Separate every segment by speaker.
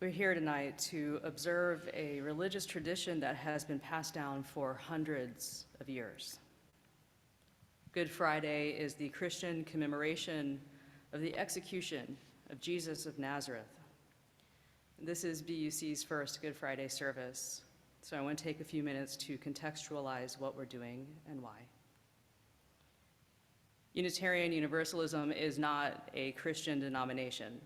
Speaker 1: We're here tonight to observe a religious tradition that has been passed down for hundreds of years. Good Friday is the Christian commemoration of the execution of Jesus of Nazareth. This is BUC's first Good Friday service, so I want to take a few minutes to contextualize what we're doing and why. Unitarian Universalism is not a Christian denomination,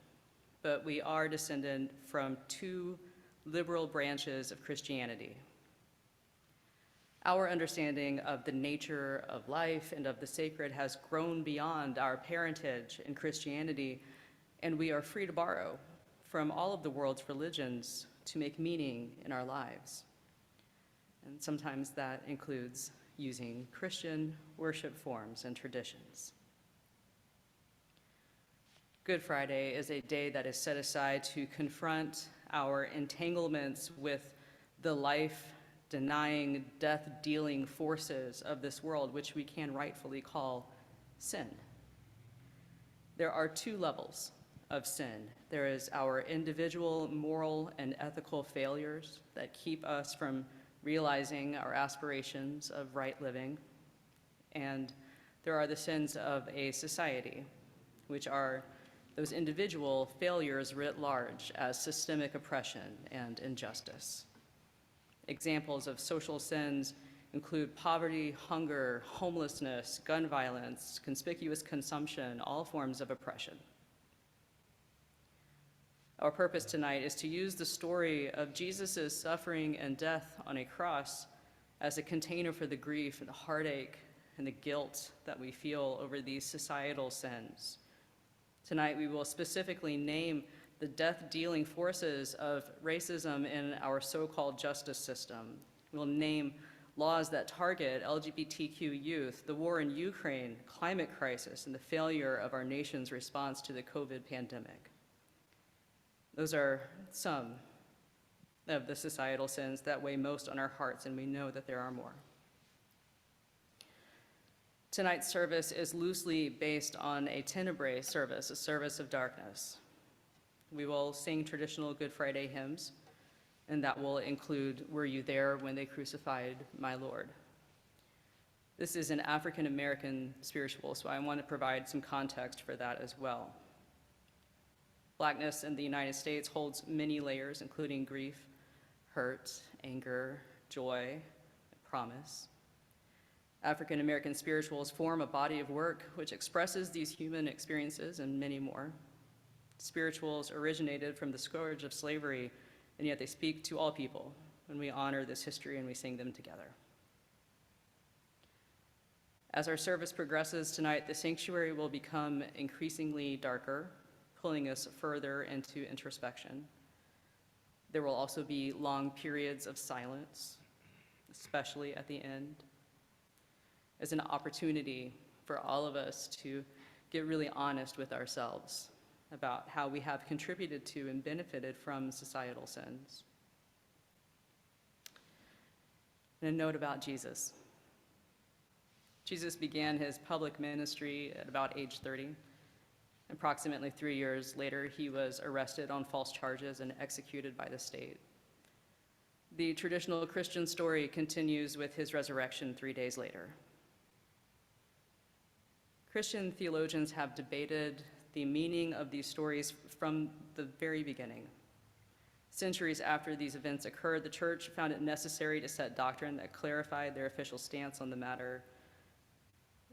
Speaker 1: but we are descended from two liberal branches of Christianity. Our understanding of the nature of life and of the sacred has grown beyond our parentage in Christianity, and we are free to borrow from all of the world's religions to make meaning in our lives. And sometimes that includes using Christian worship forms and traditions. Good Friday is a day that is set aside to confront our entanglements with the life-denying, death-dealing forces of this world, which we can rightfully call sin. There are two levels of sin. There is our individual moral and ethical failures that keep us from realizing our aspirations of right living, and there are the sins of a society, which are those individual failures writ large as systemic oppression and injustice. Examples of social sins include poverty, hunger, homelessness, gun violence, conspicuous consumption, all forms of oppression. Our purpose tonight is to use the story of Jesus' suffering and death on a cross as a container for the grief and the heartache and the guilt that we feel over these societal sins. Tonight, we will specifically name the death-dealing forces of racism in our so-called justice system. We'll name laws that target LGBTQ youth, the war in Ukraine, climate crisis, and the failure of our nation's response to the COVID pandemic. Those are some of the societal sins that weigh most on our hearts, and we know that there are more. Tonight's service is loosely based on a tenebrae service, a service of darkness. We will sing traditional Good Friday hymns, and that will include "Were You There When They Crucified My Lord?" This is an African American spiritual, so I want to provide some context for that as well. Blackness in the United States holds many layers, including grief, hurt, anger, joy, and promise. African American spirituals form a body of work which expresses these human experiences and many more. Spirituals originated from the scourge of slavery, and yet they speak to all people when we honor this history and we sing them together. As our service progresses tonight, the sanctuary will become increasingly darker, pulling us further into introspection. There will also be long periods of silence, especially at the end, as an opportunity for all of us to get really honest with ourselves about how we have contributed to and benefited from societal sins. And a note about Jesus. Jesus began his public ministry at about age 30. Approximately 3 years later, he was arrested on false charges and executed by the state. The traditional Christian story continues with his resurrection 3 days later. Christian theologians have debated the meaning of these stories from the very beginning. Centuries after these events occurred, the church found it necessary to set doctrine that clarified their official stance on the matter.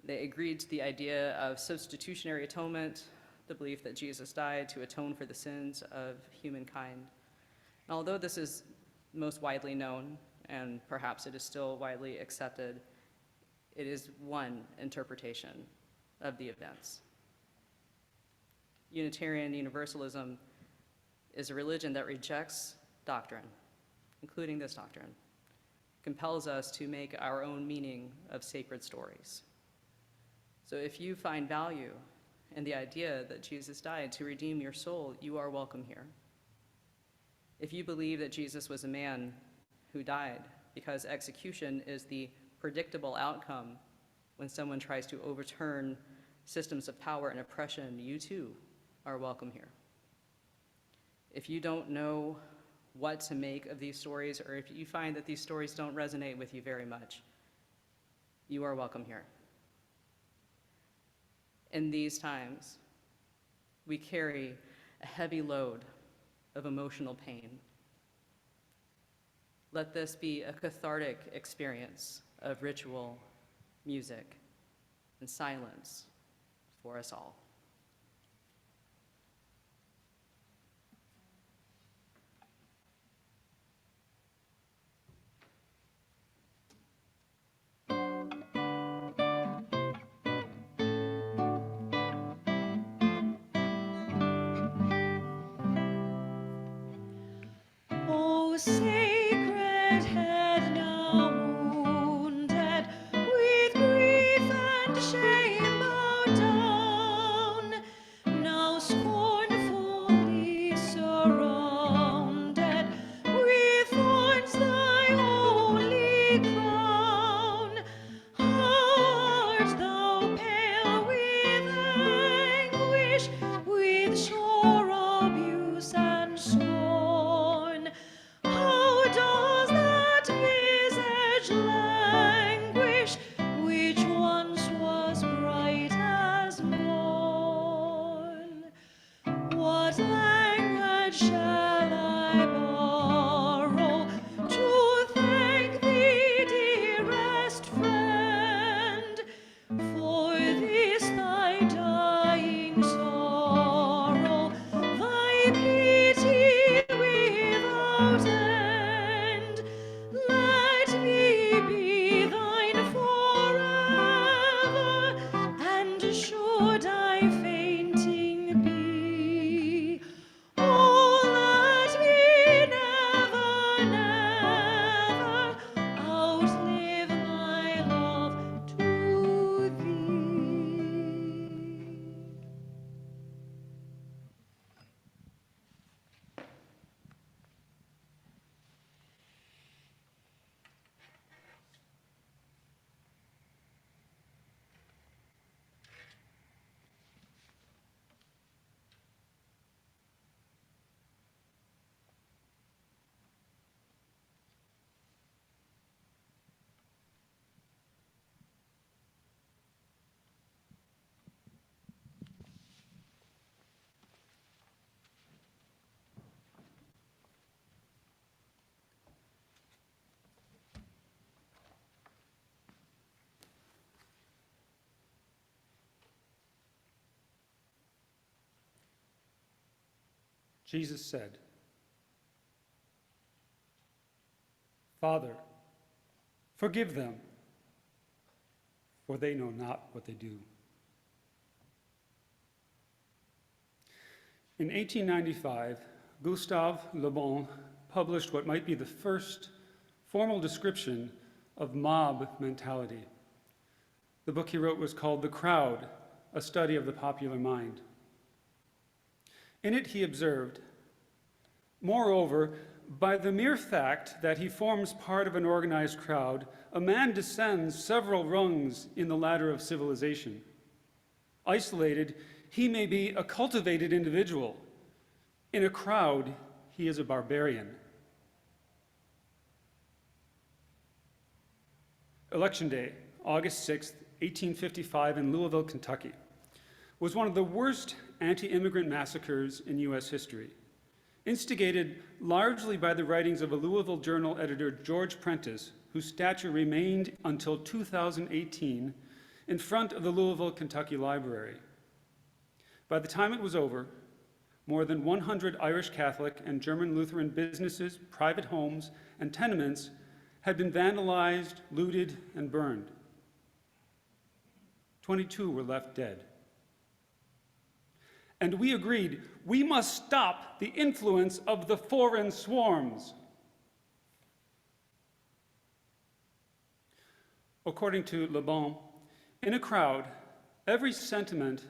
Speaker 1: They agreed to the idea of substitutionary atonement, the belief that Jesus died to atone for the sins of humankind. And although this is most widely known, and perhaps it is still widely accepted, it is one interpretation of the events. Unitarian Universalism is a religion that rejects doctrine, including this doctrine, compels us to make our own meaning of sacred stories. So if you find value in the idea that Jesus died to redeem your soul, you are welcome here. If you believe that Jesus was a man who died because execution is the predictable outcome when someone tries to overturn systems of power and oppression, you too are welcome here. If you don't know what to make of these stories, or if you find that these stories don't resonate with you very much, you are welcome here. In these times, we carry a heavy load of emotional pain. Let this be a cathartic experience of ritual, music, and silence for us all.
Speaker 2: O sacred head now wounded, with grief and shame bowed down, now scornfully surrounded, with thorns thy holy crown, how art thou pale with anguish, with sore abuse and scorn. How does that visage languish, which once was bright as morn? What language shall I borrow to thank thee, dearest friend, for this thy dying sorrow, thy pity without end? Let me be thine forever, and should I fainting be, oh, let me never, never outlive my love to thee.
Speaker 3: Jesus said, "Father, forgive them, for they know not what they do." In 1895, Gustave Le Bon published what might be the first formal description of mob mentality. The book he wrote was called The Crowd, a Study of the Popular Mind. In it, he observed, "Moreover, by the mere fact that he forms part of an organized crowd, a man descends several rungs in the ladder of civilization. Isolated, he may be a cultivated individual. In a crowd, he is a barbarian." Election Day, August 6, 1855, in Louisville, Kentucky, was one of the worst anti-immigrant massacres in U.S. history, instigated largely by the writings of a Louisville Journal editor, George Prentice, whose statue remained until 2018 in front of the Louisville, Kentucky Library. By the time it was over, more than 100 Irish Catholic and German Lutheran businesses, private homes, and tenements had been vandalized, looted, and burned. 22 were left dead. And we agreed, we must stop the influence of the foreign swarms. According to Le Bon, in a crowd, every sentiment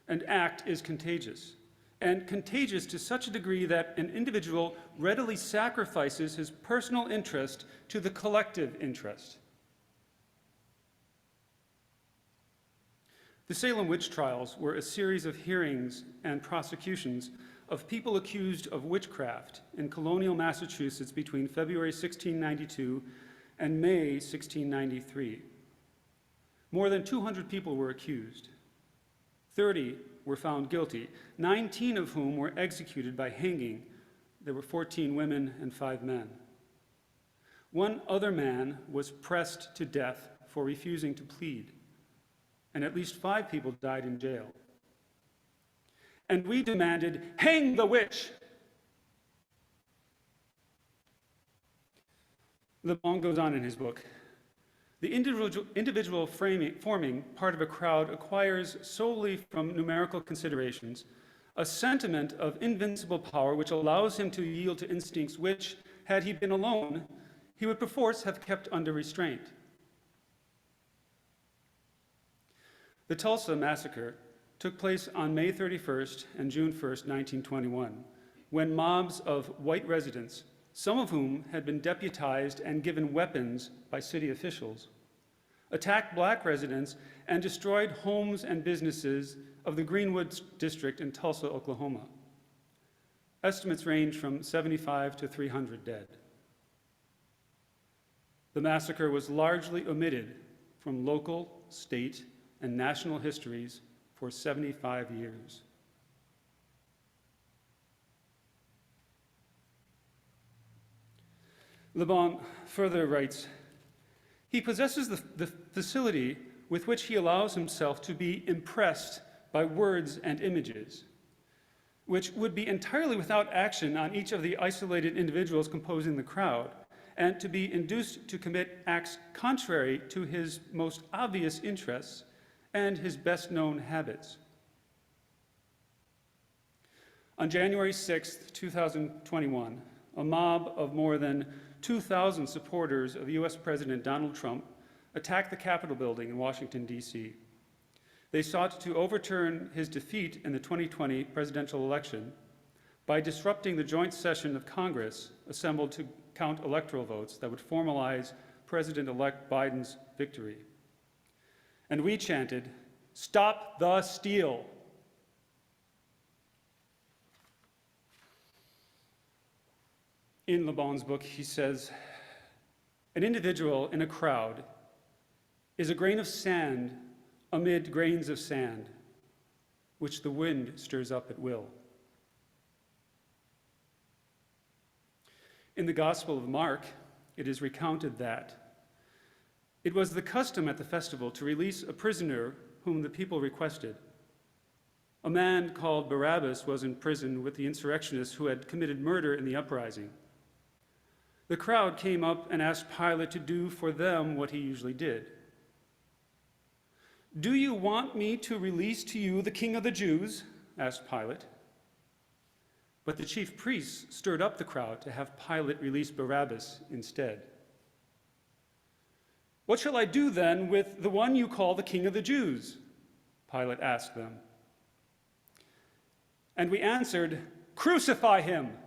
Speaker 3: and act is contagious, and contagious to such a degree that an individual readily sacrifices his personal interest to the collective interest. The Salem witch trials were a series of hearings and prosecutions of people accused of witchcraft in colonial Massachusetts between February 1692 and May 1693. More than 200 people were accused. 30 were found guilty, 19 of whom were executed by hanging. There were 14 women and 5 men. One other man was pressed to death for refusing to plead, and at least 5 people died in jail. And we demanded, hang the witch! Le Bon goes on in his book. The individual forming part of a crowd acquires solely from numerical considerations a sentiment of invincible power which allows him to yield to instincts which, had he been alone, he would perforce have kept under restraint. The Tulsa Massacre took place on May 31st and June 1st, 1921, when mobs of white residents, some of whom had been deputized and given weapons by city officials, attacked black residents and destroyed homes and businesses of the Greenwood district in Tulsa, Oklahoma. Estimates range from 75 to 300 dead. The massacre was largely omitted from local, state, and national histories for 75 years. Le Bon further writes, he possesses the facility with which he allows himself to be impressed by words and images, which would be entirely without action on each of the isolated individuals composing the crowd, and to be induced to commit acts contrary to his most obvious interests and his best-known habits. On January 6, 2021, a mob of more than 2,000 supporters of US President Donald Trump attacked the Capitol building in Washington, D.C. They sought to overturn his defeat in the 2020 presidential election by disrupting the joint session of Congress assembled to count electoral votes that would formalize President-elect Biden's victory. And we chanted, "Stop the steal!" In Le Bon's book, he says, an individual in a crowd is a grain of sand amid grains of sand, which the wind stirs up at will. In the Gospel of Mark, it is recounted that it was the custom at the festival to release a prisoner whom the people requested. A man called Barabbas was in prison with the insurrectionists who had committed murder in the uprising. The crowd came up and asked Pilate to do for them what he usually did. "Do you want me to release to you the King of the Jews?" asked Pilate. But the chief priests stirred up the crowd to have Pilate release Barabbas instead. "What shall I do then with the one you call the King of the Jews?" Pilate asked them. And we answered, "Crucify him!"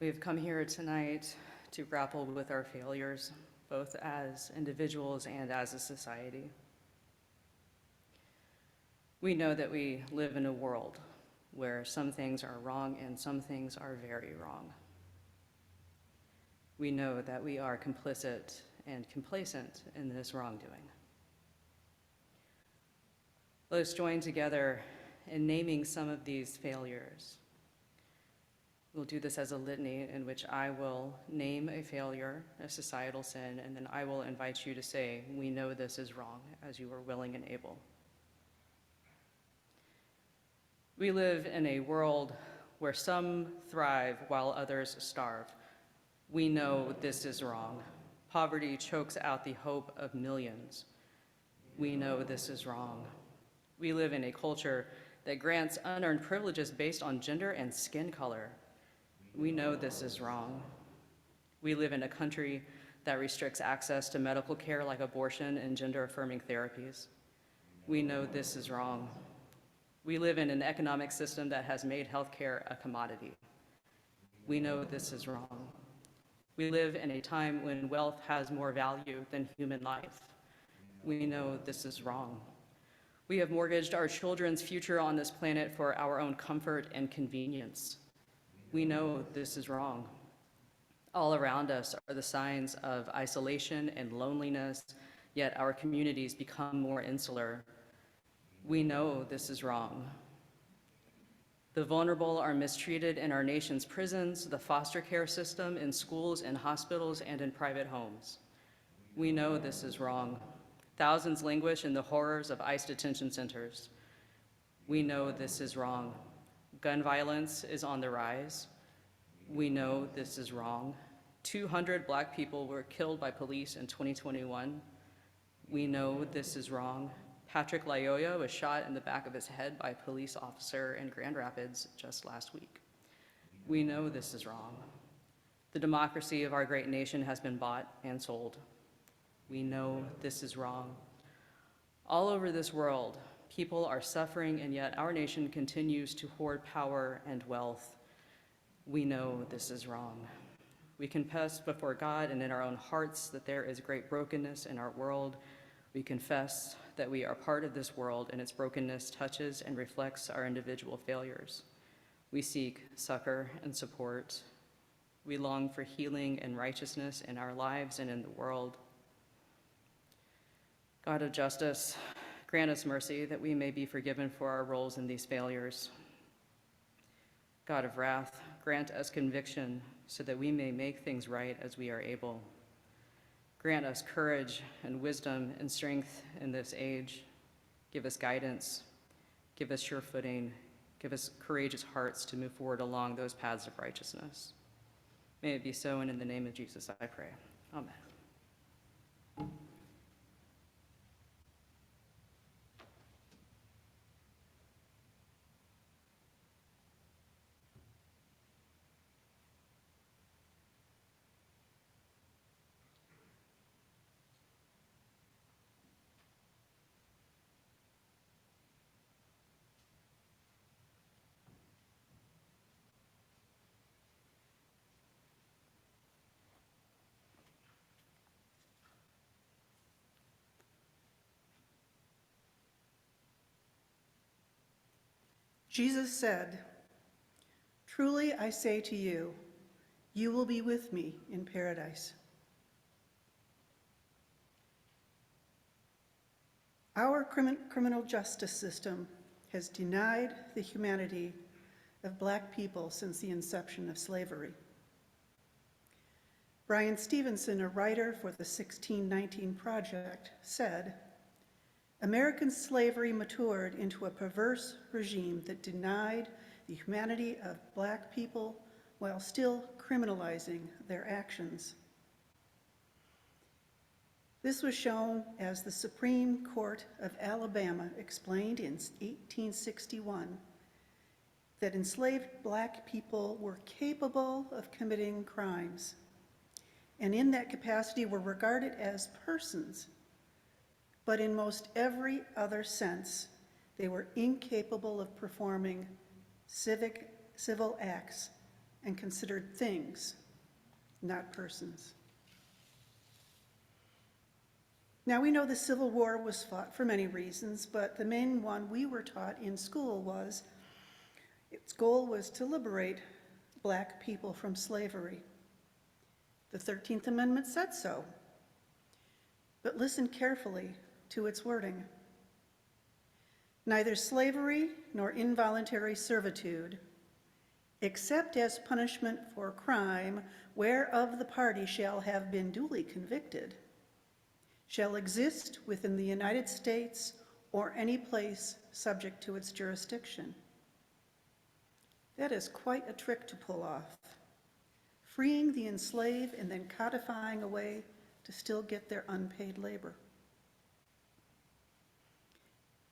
Speaker 1: We have come here tonight to grapple with our failures, both as individuals and as a society. We know that we live in a world where some things are wrong and some things are very wrong. We know that we are complicit and complacent in this wrongdoing. Let us join together in naming some of these failures. We'll do this as a litany in which I will name a failure, a societal sin, and then I will invite you to say, "We know this is wrong," as you are willing and able. We live in a world where some thrive while others starve. We know this is wrong. Poverty chokes out the hope of millions. We know this is wrong. We live in a culture that grants unearned privileges based on gender and skin color. We know this is wrong. We live in a country that restricts access to medical care like abortion and gender-affirming therapies. We know this is wrong. We live in an economic system that has made healthcare a commodity. We know this is wrong. We live in a time when wealth has more value than human life. We know this is wrong. We have mortgaged our children's future on this planet for our own comfort and convenience. We know this is wrong. All around us are the signs of isolation and loneliness, yet our communities become more insular. We know this is wrong. The vulnerable are mistreated in our nation's prisons, the foster care system, in schools, in hospitals, and in private homes. We know this is wrong. Thousands languish in the horrors of ICE detention centers. We know this is wrong. Gun violence is on the rise. We know this is wrong. 200 Black people were killed by police in 2021. We know this is wrong. Patrick Lyoya was shot in the back of his head by a police officer in Grand Rapids just last week. We know this is wrong. The democracy of our great nation has been bought and sold. We know this is wrong. All over this world, people are suffering, and yet our nation continues to hoard power and wealth. We know this is wrong. We confess before God and in our own hearts that there is great brokenness in our world. We confess that we are part of this world, and its brokenness touches and reflects our individual failures. We seek succor and support. We long for healing and righteousness in our lives and in the world. God of justice, grant us mercy that we may be forgiven for our roles in these failures. God of wrath, grant us conviction so that we may make things right as we are able. Grant us courage and wisdom and strength in this age. Give us guidance. Give us sure footing. Give us courageous hearts to move forward along those paths of righteousness. May it be so, and in the name of Jesus I pray. Amen.
Speaker 4: Jesus said, "Truly I say to you, you will be with me in paradise." Our criminal justice system has denied the humanity of Black people since the inception of slavery. Brian Stevenson, a writer for the 1619 Project, said, "American slavery matured into a perverse regime that denied the humanity of Black people while still criminalizing their actions." This was shown as the Supreme Court of Alabama explained in 1861 that enslaved Black people were capable of committing crimes, and in that capacity were regarded as persons, but in most every other sense, they were incapable of performing civil acts and considered things, not persons. Now, we know the Civil War was fought for many reasons, but the main one we were taught in school was its goal was to liberate Black people from slavery. The 13th Amendment said so, but listen carefully to its wording. neither slavery nor involuntary servitude, except as punishment for crime whereof the party shall have been duly convicted, shall exist within the United States or any place subject to its jurisdiction. That is quite a trick to pull off, freeing the enslaved and then codifying a way to still get their unpaid labor.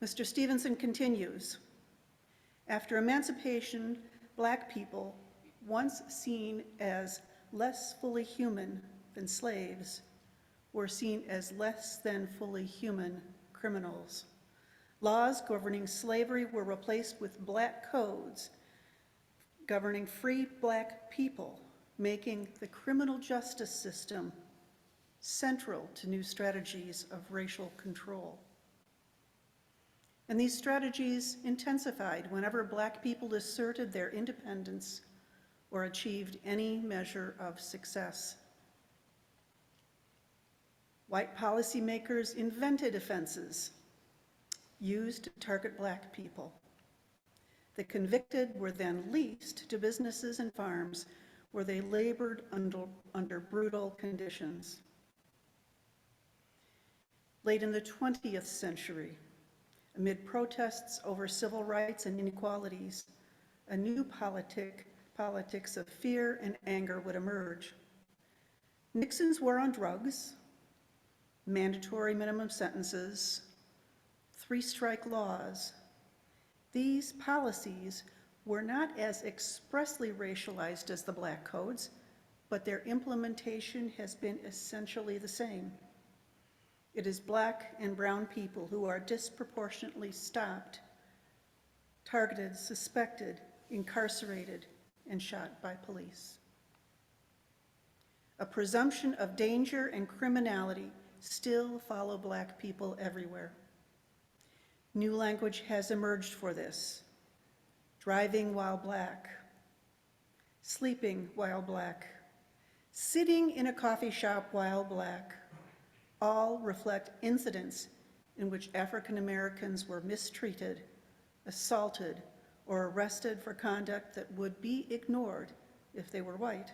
Speaker 4: Mr. Stevenson continues, after emancipation, Black people, once seen as less fully human than slaves, were seen as less than fully human criminals. Laws governing slavery were replaced with Black codes governing free Black people, making the criminal justice system central to new strategies of racial control. And these strategies intensified whenever Black people asserted their independence or achieved any measure of success. White policymakers invented offenses used to target Black people. The convicted were then leased to businesses and farms where they labored under brutal conditions. Late in the 20th century, amid protests over civil rights and inequalities, a new politics of fear and anger would emerge. Nixon's war on drugs, mandatory minimum sentences, three-strike laws, these policies were not as expressly racialized as the Black codes, but their implementation has been essentially the same. It is Black and brown people who are disproportionately stopped, targeted, suspected, incarcerated, and shot by police. A presumption of danger and criminality still follow Black people everywhere. New language has emerged for this. Driving while Black, sleeping while Black, sitting in a coffee shop while Black, all reflect incidents in which African Americans were mistreated, assaulted, or arrested for conduct that would be ignored if they were white.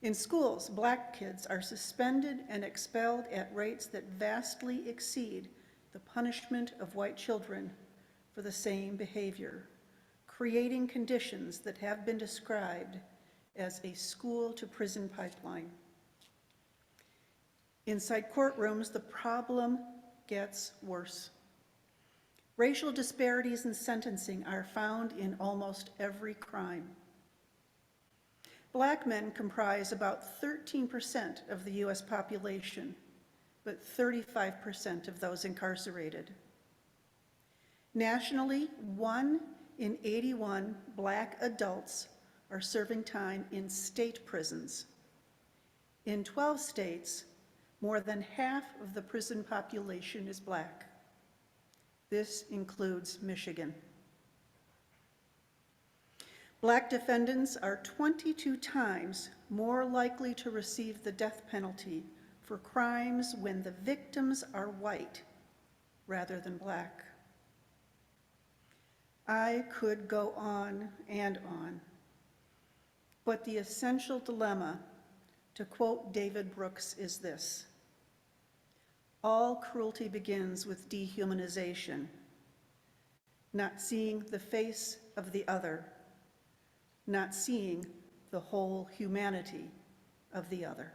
Speaker 4: In schools, Black kids are suspended and expelled at rates that vastly exceed the punishment of white children for the same behavior, creating conditions that have been described as a school-to-prison pipeline. Inside courtrooms, the problem gets worse. Racial disparities in sentencing are found in almost every crime. Black men comprise about 13% of the US population, but 35% of those incarcerated. Nationally, 1 in 81 Black adults are serving time in state prisons. In 12 states, more than half of the prison population is Black. This includes Michigan. Black defendants are 22 times more likely to receive the death penalty for crimes when the victims are white rather than Black. I could go on and on, but the essential dilemma, to quote David Brooks, is this: all cruelty begins with dehumanization, not seeing the face of the other, not seeing the whole humanity of the other.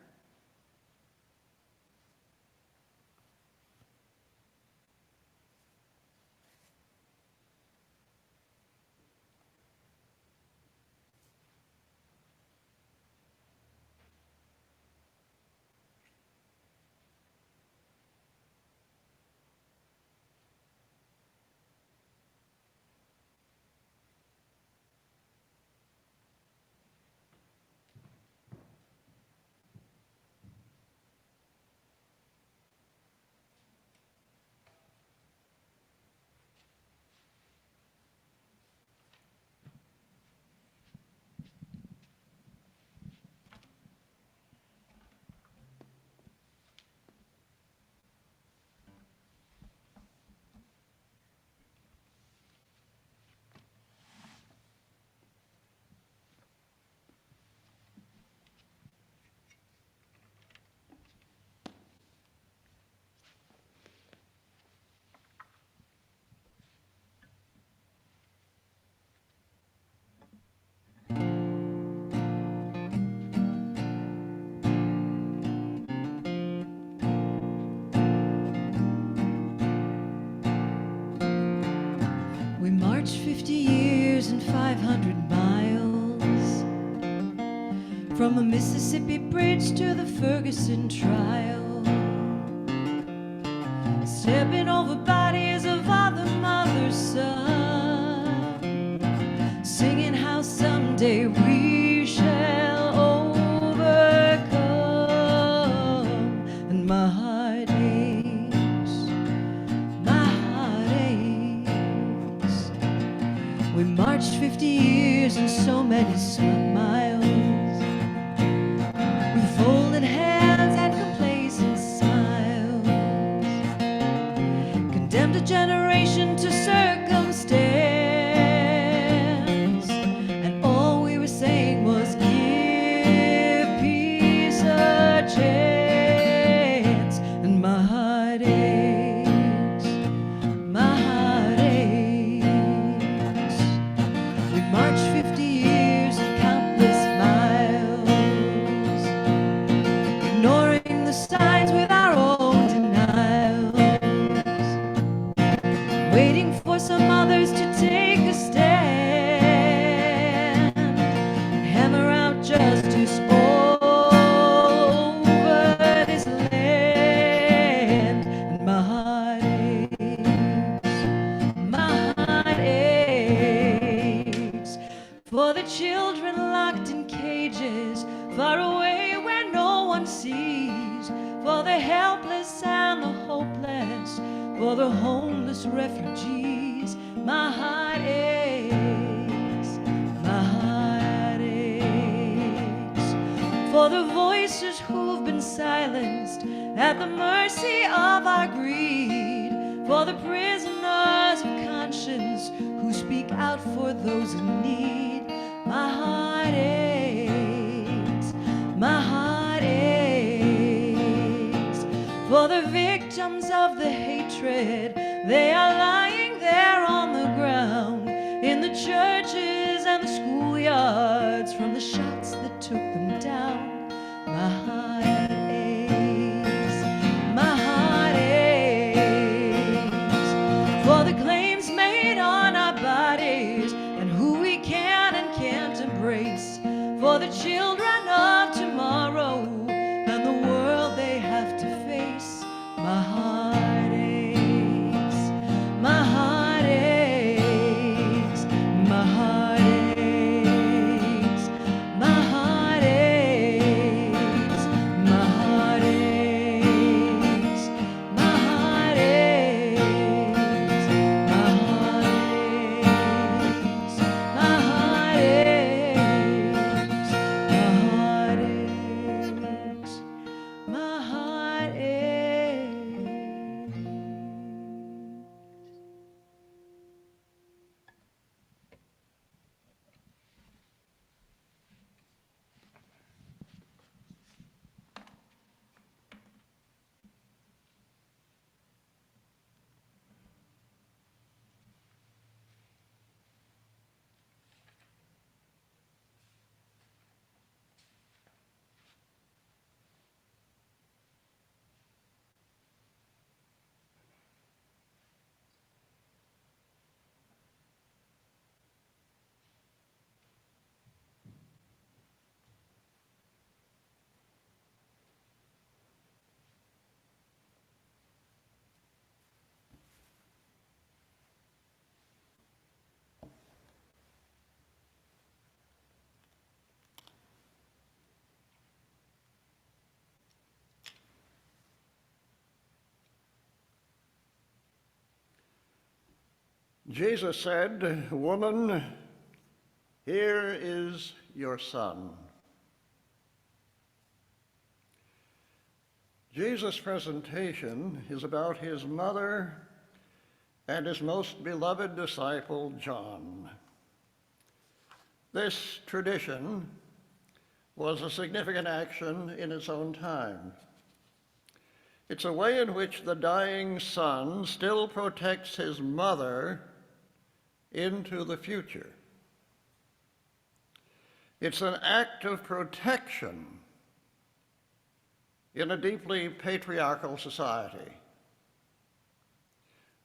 Speaker 2: marched 50 years and 500 miles from the Mississippi Bridge to the Ferguson trial, stepping over bodies of other mothers' sons, singing how someday we shall overcome. And my heart aches, my heart aches. We marched 50 years and so many slum miles, with folded hands and complacent smiles, condemned a generation to circumstance, and all we were saying was give peace a chance. And my heart aches, my heart aches. We marched 50 years and countless miles, ignoring the signs with our own denials, waiting for some others to take a stand, hammer out justice all over this land. And my heart aches, my heart aches, for the children locked in cages far away where no one sees, for the helpless and the hopeless, for the homeless refugees. My heart aches, my heart aches, for the voices who've been silenced at the mercy of our greed, for the prisoners of conscience who speak out for those in need. My heart aches, my heart aches, for the victims of the hatred. They are lying there on the ground, in the churches and the schoolyards, from the shots that took them down. My heart aches, my heart aches, for the claims made on our bodies and who we can and can't embrace, for the children of tomorrow and the world they have to face. My heart aches, my heart aches, my heart aches, my heart aches, my heart aches, my heart aches, my heart aches, my heart aches, my heart aches, my heart aches.
Speaker 5: Jesus said, "Woman, here is your son." Jesus' presentation is about his mother and his most beloved disciple, John. This tradition was a significant action in its own time. It's a way in which the dying son still protects his mother into the future. It's an act of protection in a deeply patriarchal society.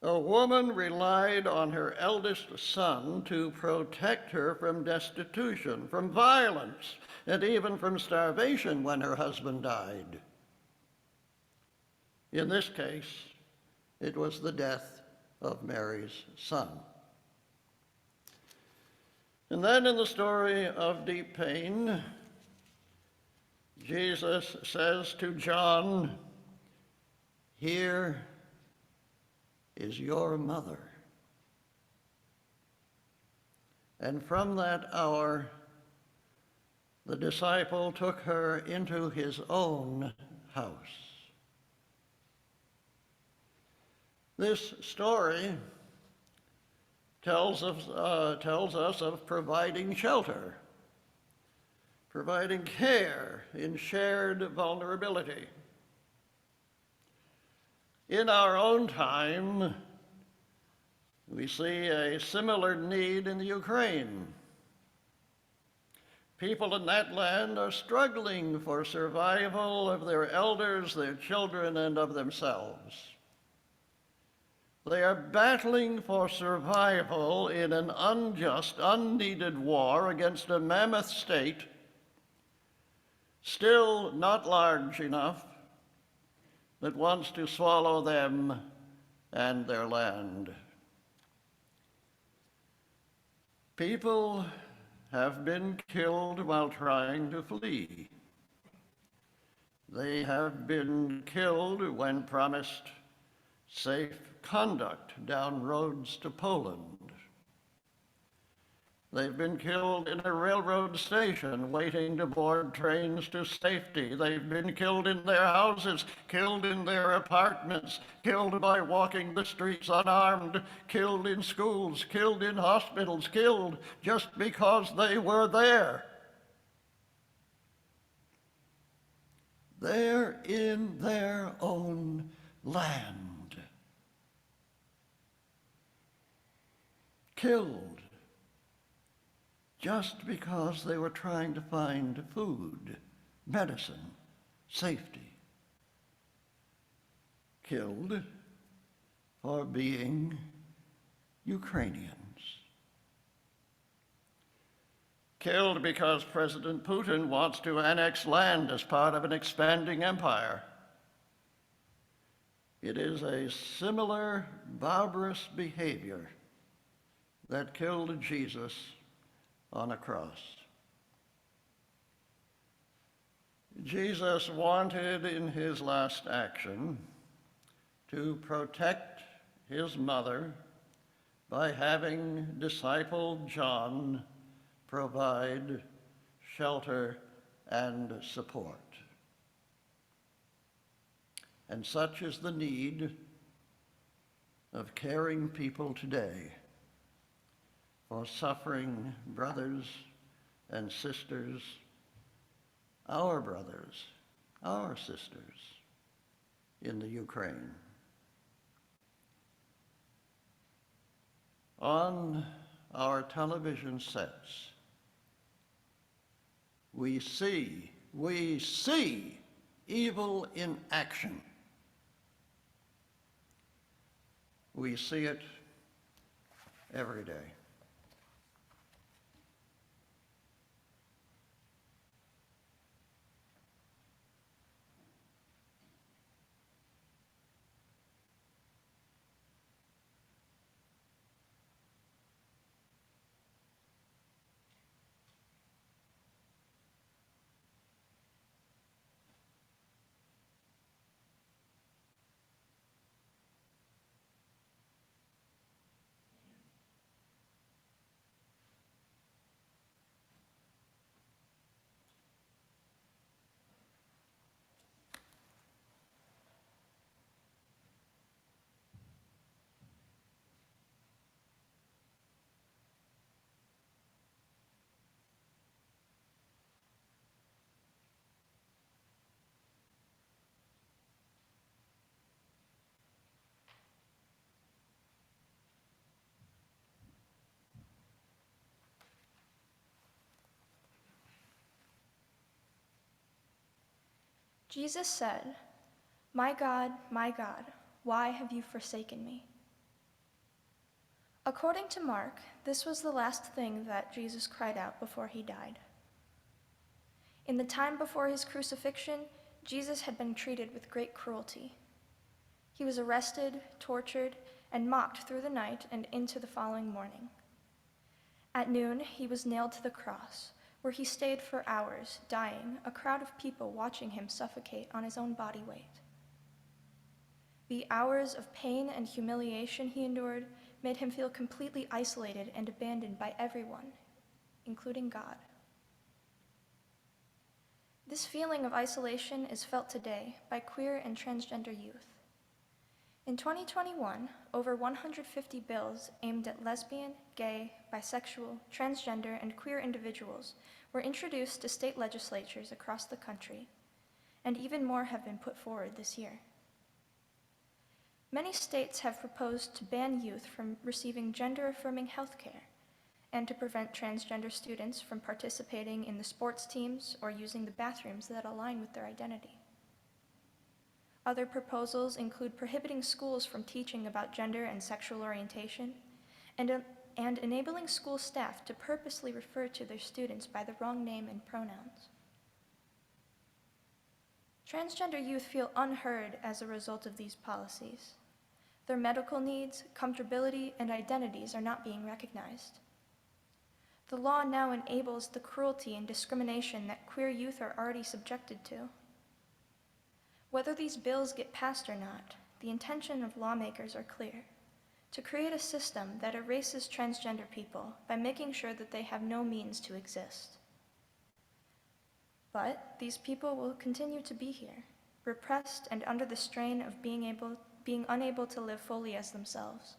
Speaker 5: A woman relied on her eldest son to protect her from destitution, from violence, and even from starvation when her husband died. In this case, it was the death of Mary's son. And then in the story of deep pain, Jesus says to John, "Here is your mother." And from that hour, the disciple took her into his own house. This story tells us of providing shelter, providing care in shared vulnerability. In our own time, we see a similar need in the Ukraine. People in that land are struggling for survival of their elders, their children, and of themselves. They are battling for survival in an unjust, unneeded war against a mammoth state, still not large enough, that wants to swallow them and their land. People have been killed while trying to flee. They have been killed when promised safe conduct down roads to Poland. They've been killed in a railroad station waiting to board trains to safety. They've been killed in their houses, killed in their apartments, killed by walking the streets unarmed, killed in schools, killed in hospitals, killed just because they were there. They're in their own land. Killed just because they were trying to find food, medicine, safety. Killed for being Ukrainians. Killed because President Putin wants to annex land as part of an expanding empire. It is a similar barbarous behavior that killed Jesus on a cross. Jesus wanted in his last action to protect his mother by having disciple John provide shelter and support. And such is the need of caring people today for suffering brothers and sisters, our brothers, our sisters in the Ukraine. On our television sets, we see evil in action. We see it every day.
Speaker 6: Jesus said, my God, why have you forsaken me?" According to Mark, this was the last thing that Jesus cried out before he died. In the time before his crucifixion, Jesus had been treated with great cruelty. He was arrested, tortured, and mocked through the night and into the following morning. At noon, he was nailed to the cross, where he stayed for hours, dying, a crowd of people watching him suffocate on his own body weight. The hours of pain and humiliation he endured made him feel completely isolated and abandoned by everyone, including God. This feeling of isolation is felt today by queer and transgender youth. In 2021, over 150 bills aimed at lesbian, gay, bisexual, transgender, and queer individuals were introduced to state legislatures across the country, and even more have been put forward this year. Many states have proposed to ban youth from receiving gender-affirming health care and to prevent transgender students from participating in the sports teams or using the bathrooms that align with their identity. Other proposals include prohibiting schools from teaching about gender and sexual orientation and enabling school staff to purposely refer to their students by the wrong name and pronouns. Transgender youth feel unheard as a result of these policies. Their medical needs, comfortability, and identities are not being recognized. The law now enables the cruelty and discrimination that queer youth are already subjected to. Whether these bills get passed or not, the intention of lawmakers are clear: to create a system that erases transgender people by making sure that they have no means to exist. But these people will continue to be here, repressed and under the strain of being unable to live fully as themselves.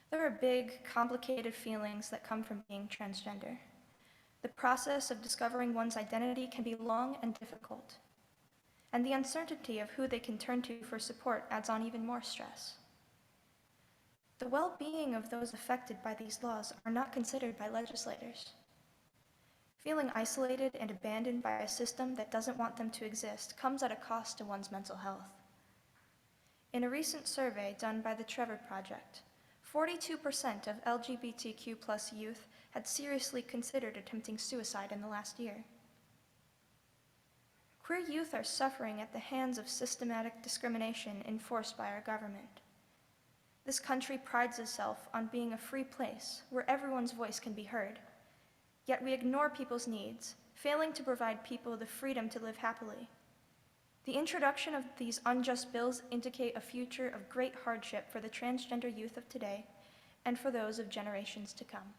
Speaker 6: There are big, complicated feelings that come from being transgender. The process of discovering one's identity can be long and difficult, and the uncertainty of who they can turn to for support adds on even more stress. The well-being of those affected by these laws are not considered by legislators. Feeling isolated and abandoned by a system that doesn't want them to exist comes at a cost to one's mental health. In a recent survey done by the Trevor Project, 42% of LGBTQ+ youth had seriously considered attempting suicide in the last year. Queer youth are suffering at the hands of systematic discrimination enforced by our government. This country prides itself on being a free place where everyone's voice can be heard. Yet we ignore people's needs, failing to provide people the freedom to live happily. The introduction of these unjust bills indicate a future of great hardship for the transgender youth of today and for those of generations to come.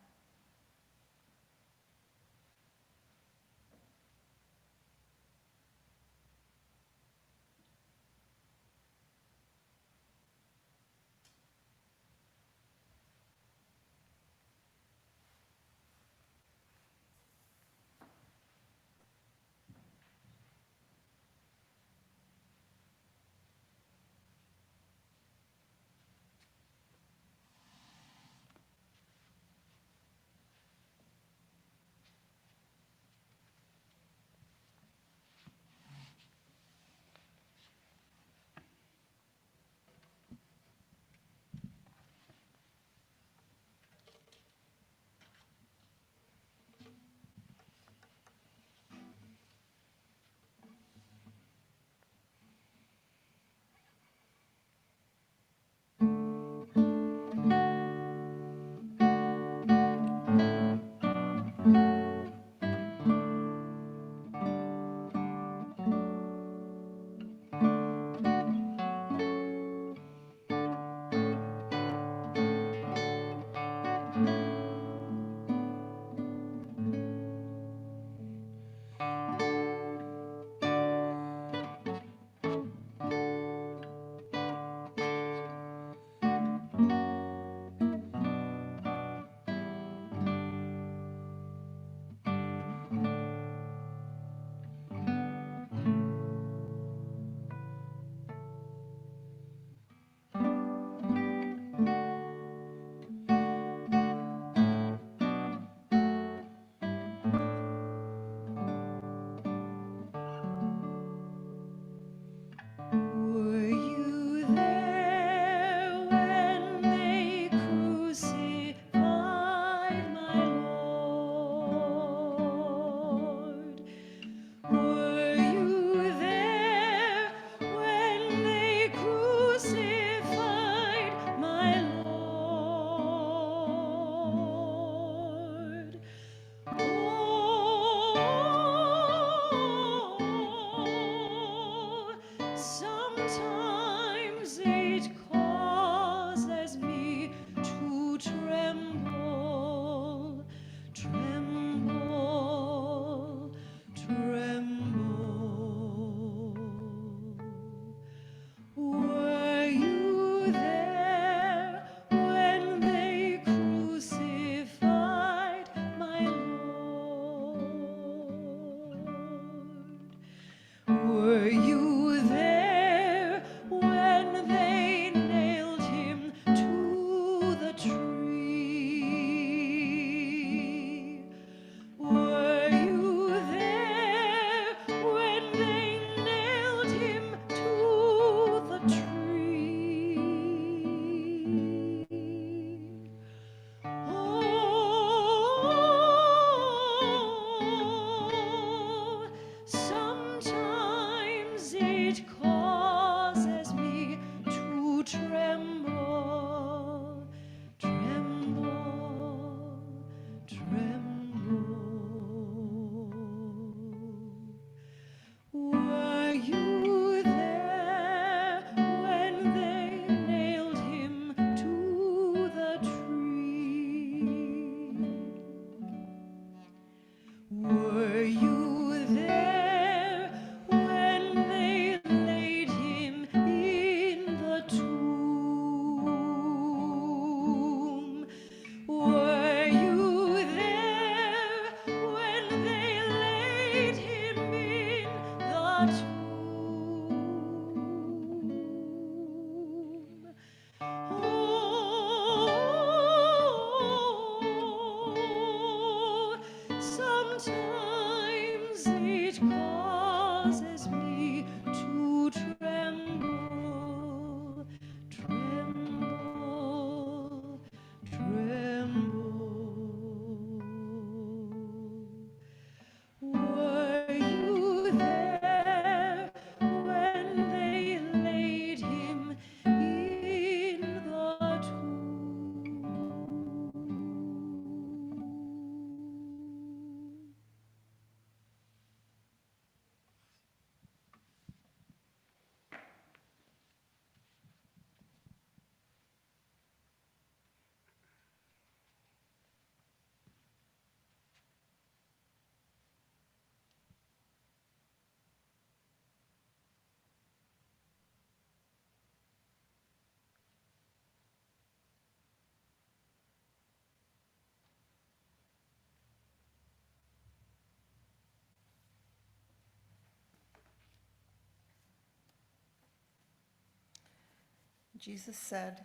Speaker 4: Jesus said,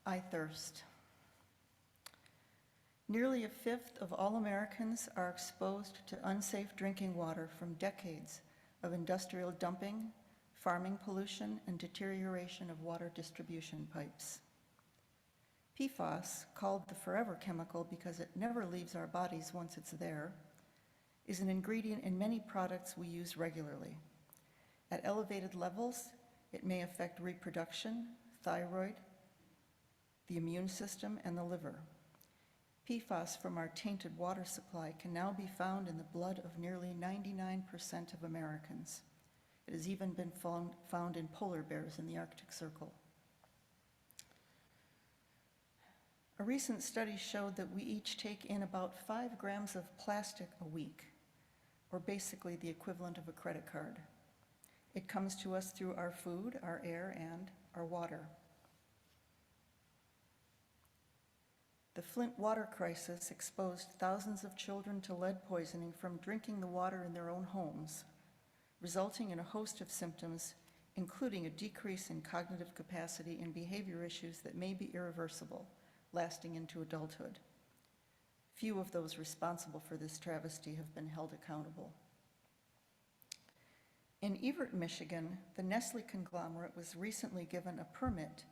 Speaker 4: "I thirst." Nearly a fifth of all Americans are exposed to unsafe drinking water from decades of industrial dumping, farming pollution, and deterioration of water distribution pipes. PFAS, called the forever chemical because it never leaves our bodies once it's there, is an ingredient in many products we use regularly. At elevated levels, it may affect reproduction, thyroid, the immune system, and the liver. PFAS from our tainted water supply can now be found in the blood of nearly 99% of Americans. It has even been found in polar bears in the Arctic Circle. A recent study showed that we each take in about 5 grams of plastic a week, or basically the equivalent of a credit card. It comes to us through our food, our air, and our water. The Flint water crisis exposed thousands of children to lead poisoning from drinking the water in their own homes, resulting in a host of symptoms, including a decrease in cognitive capacity and behavior issues that may be irreversible, lasting into adulthood. Few of those responsible for this travesty have been held accountable. In Everett, Michigan, the Nestle conglomerate was recently given a permit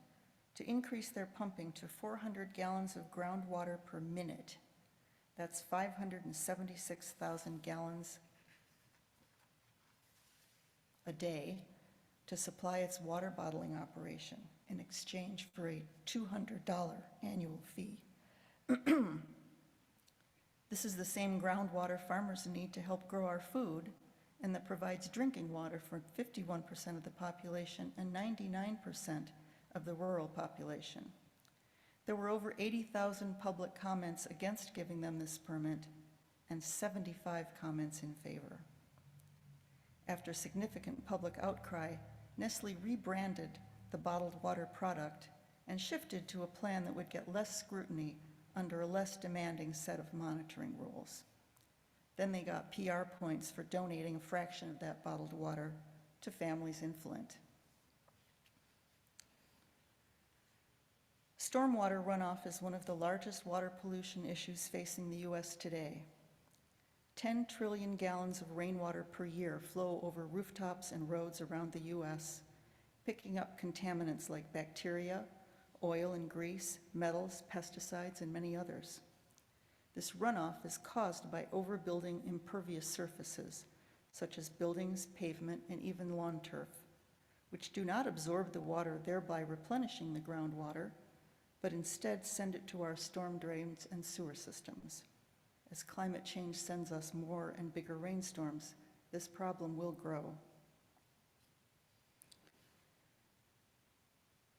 Speaker 4: to increase their pumping to 400 gallons of groundwater per minute. That's 576,000 gallons a day to supply its water bottling operation in exchange for a $200 annual fee. This is the same groundwater farmers need to help grow our food and that provides drinking water for 51% of the population and 99% of the rural population. There were over 80,000 public comments against giving them this permit and 75 comments in favor. After significant public outcry, Nestle rebranded the bottled water product and shifted to a plan that would get less scrutiny under a less demanding set of monitoring rules. Then they got PR points for donating a fraction of that bottled water to families in Flint. Stormwater runoff is one of the largest water pollution issues facing the U.S. today. 10 trillion gallons of rainwater per year flow over rooftops and roads around the U.S., picking up contaminants like bacteria, oil and grease, metals, pesticides, and many others. This runoff is caused by overbuilding impervious surfaces, such as buildings, pavement, and even lawn turf, which do not absorb the water, thereby replenishing the groundwater, but instead send it to our storm drains and sewer systems. As climate change sends us more and bigger rainstorms, this problem will grow.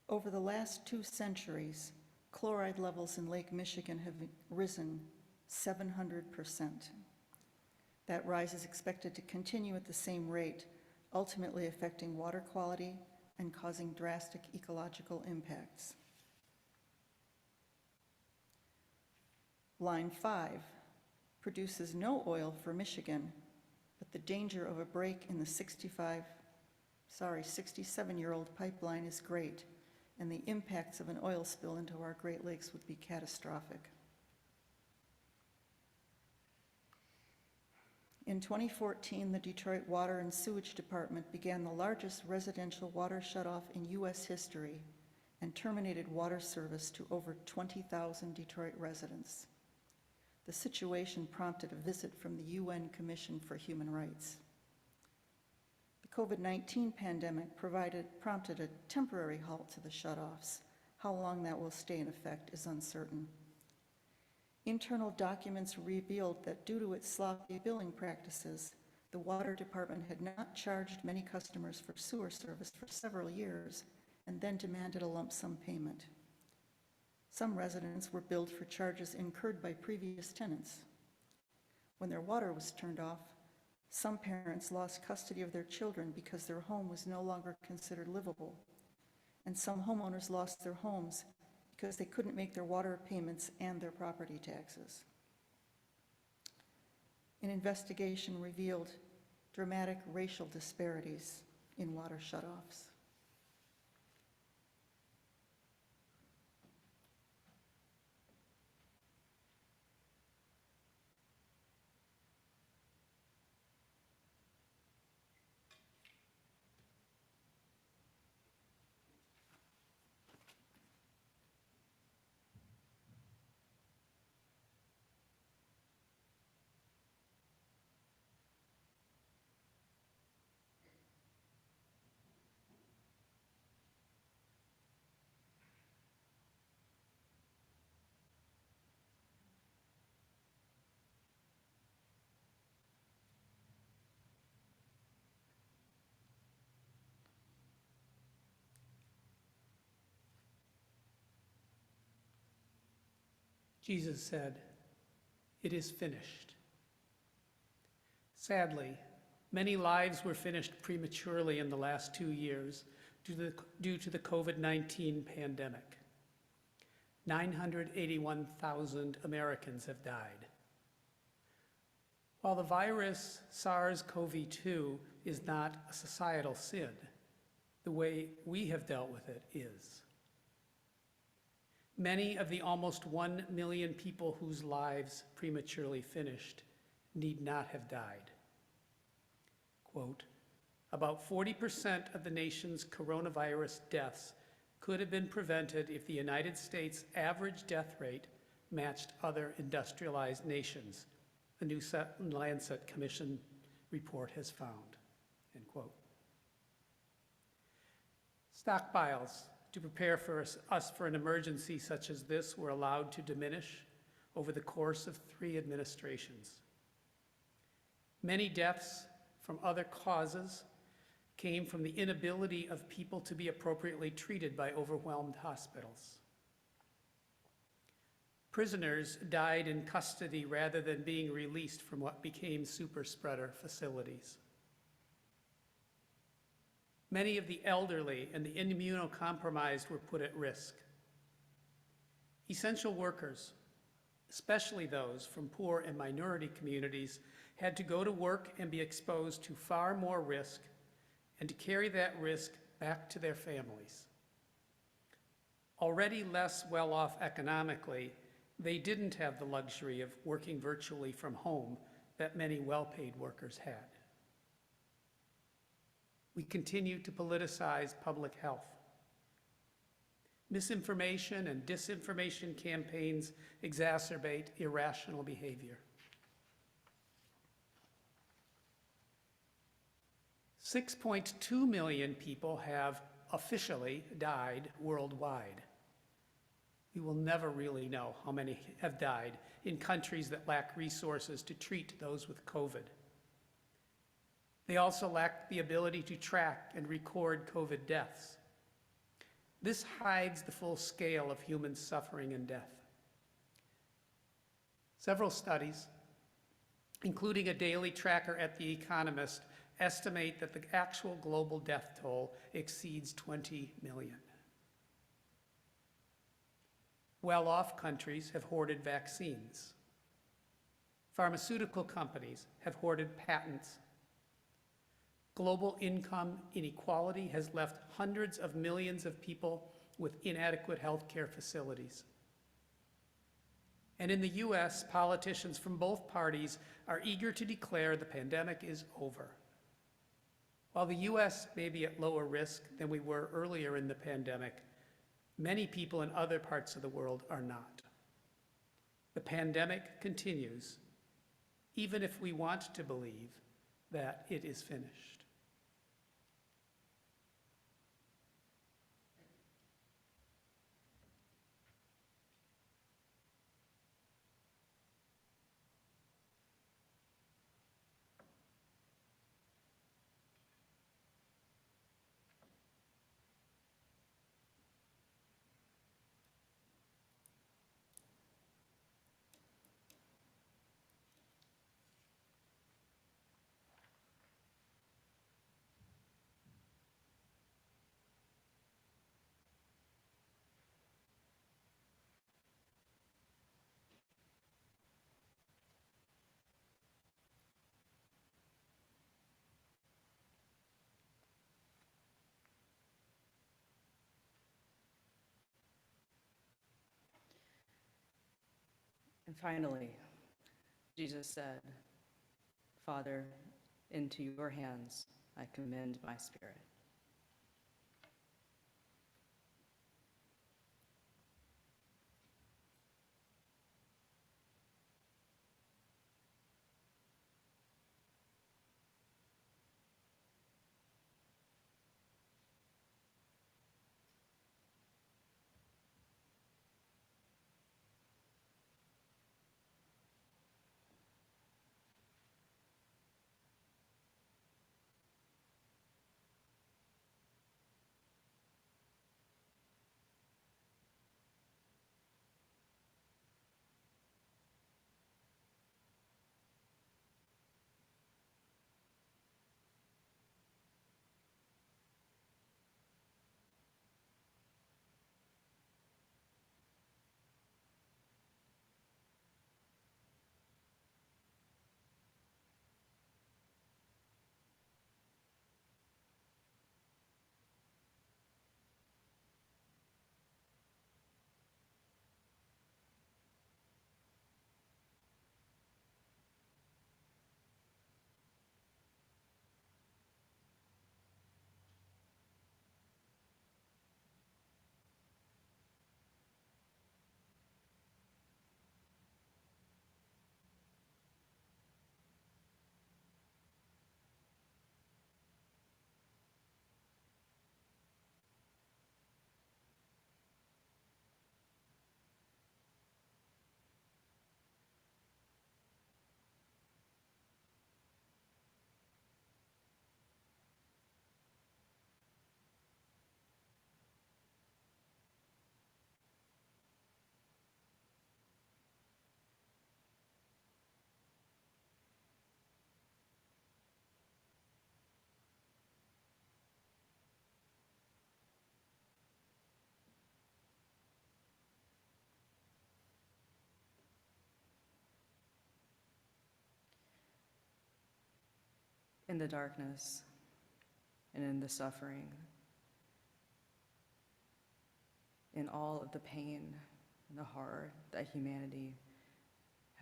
Speaker 4: Over the last 2 centuries, chloride levels in Lake Michigan have risen 700%. That rise is expected to continue at the same rate, ultimately affecting water quality and causing drastic ecological impacts. Line 5 produces no oil for Michigan, but the danger of a break in the 67-year-old pipeline is great, and the impacts of an oil spill into our Great Lakes would be catastrophic. In 2014, the Detroit Water and Sewage Department began the largest residential water shutoff in U.S. history and terminated water service to over 20,000 Detroit residents. The situation prompted a visit from the UN Commission for Human Rights. The COVID-19 pandemic prompted a temporary halt to the shutoffs. How long that will stay in effect is uncertain. Internal documents revealed that due to its sloppy billing practices, the water department had not charged many customers for sewer service for several years and then demanded a lump sum payment. Some residents were billed for charges incurred by previous tenants. When their water was turned off, some parents lost custody of their children because their home was no longer considered livable, and some homeowners lost their homes because they couldn't make their water payments and their property taxes. An investigation revealed dramatic racial disparities in water shutoffs.
Speaker 7: Jesus said, "It is finished." Sadly, many lives were finished prematurely in the last 2 years due to the COVID-19 pandemic. 981,000 Americans have died. While the virus SARS-CoV-2 is not a societal sin, the way we have dealt with it is. Many of the almost 1 million people whose lives prematurely finished need not have died. Quote, "About 40% of the nation's coronavirus deaths could have been prevented if the United States' average death rate matched other industrialized nations," the new Lancet Commission report has found, end quote. Stockpiles to prepare us for an emergency such as this were allowed to diminish over the course of 3 administrations. Many deaths from other causes came from the inability of people to be appropriately treated by overwhelmed hospitals. Prisoners died in custody rather than being released from what became super spreader facilities. Many of the elderly and the immunocompromised were put at risk. Essential workers, especially those from poor and minority communities, had to go to work and be exposed to far more risk and to carry that risk back to their families. Already less well-off economically, they didn't have the luxury of working virtually from home that many well-paid workers had. We continue to politicize public health. Misinformation and disinformation campaigns exacerbate irrational behavior. 6.2 million people have officially died worldwide. We will never really know how many have died in countries that lack resources to treat those with COVID. They also lack the ability to track and record COVID deaths. This hides the full scale of human suffering and death. Several studies, including a daily tracker at The Economist, estimate that the actual global death toll exceeds 20 million. Well-off countries have hoarded vaccines. Pharmaceutical companies have hoarded patents. Global income inequality has left hundreds of millions of people with inadequate healthcare facilities. And in the US, politicians from both parties are eager to declare the pandemic is over. While the US may be at lower risk than we were earlier in the pandemic, many people in other parts of the world are not. The pandemic continues, even if we want to believe that it is finished.
Speaker 1: And finally, Jesus said, "Father, into your hands I commend my spirit." in the darkness and in the suffering, in all of the pain and the horror that humanity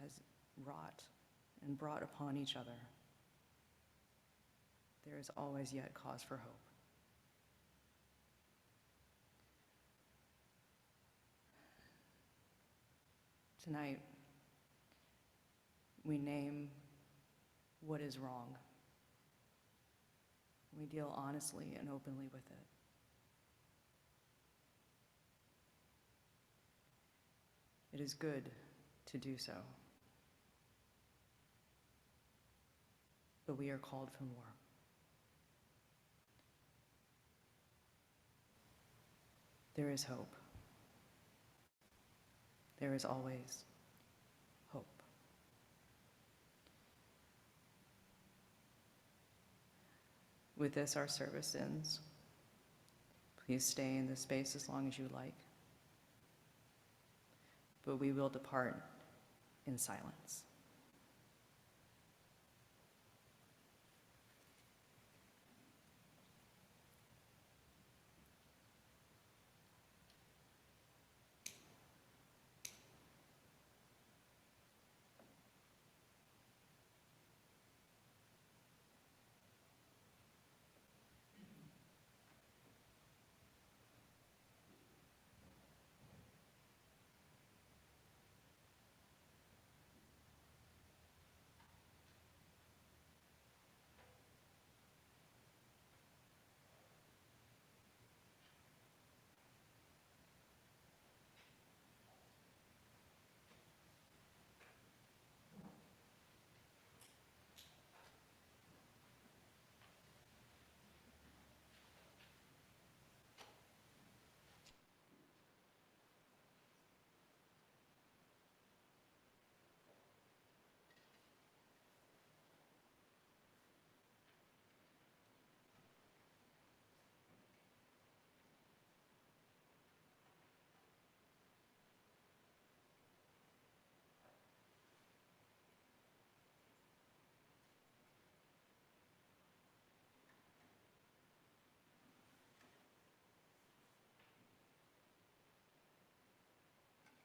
Speaker 1: has wrought and brought upon each other, there is always yet cause for hope. Tonight, we name what is wrong. We deal honestly and openly with it. It is good to do so. But we are called for more. There is hope. There is always hope. With this, our service ends. Please stay in this space as long as you like. But we will depart in silence.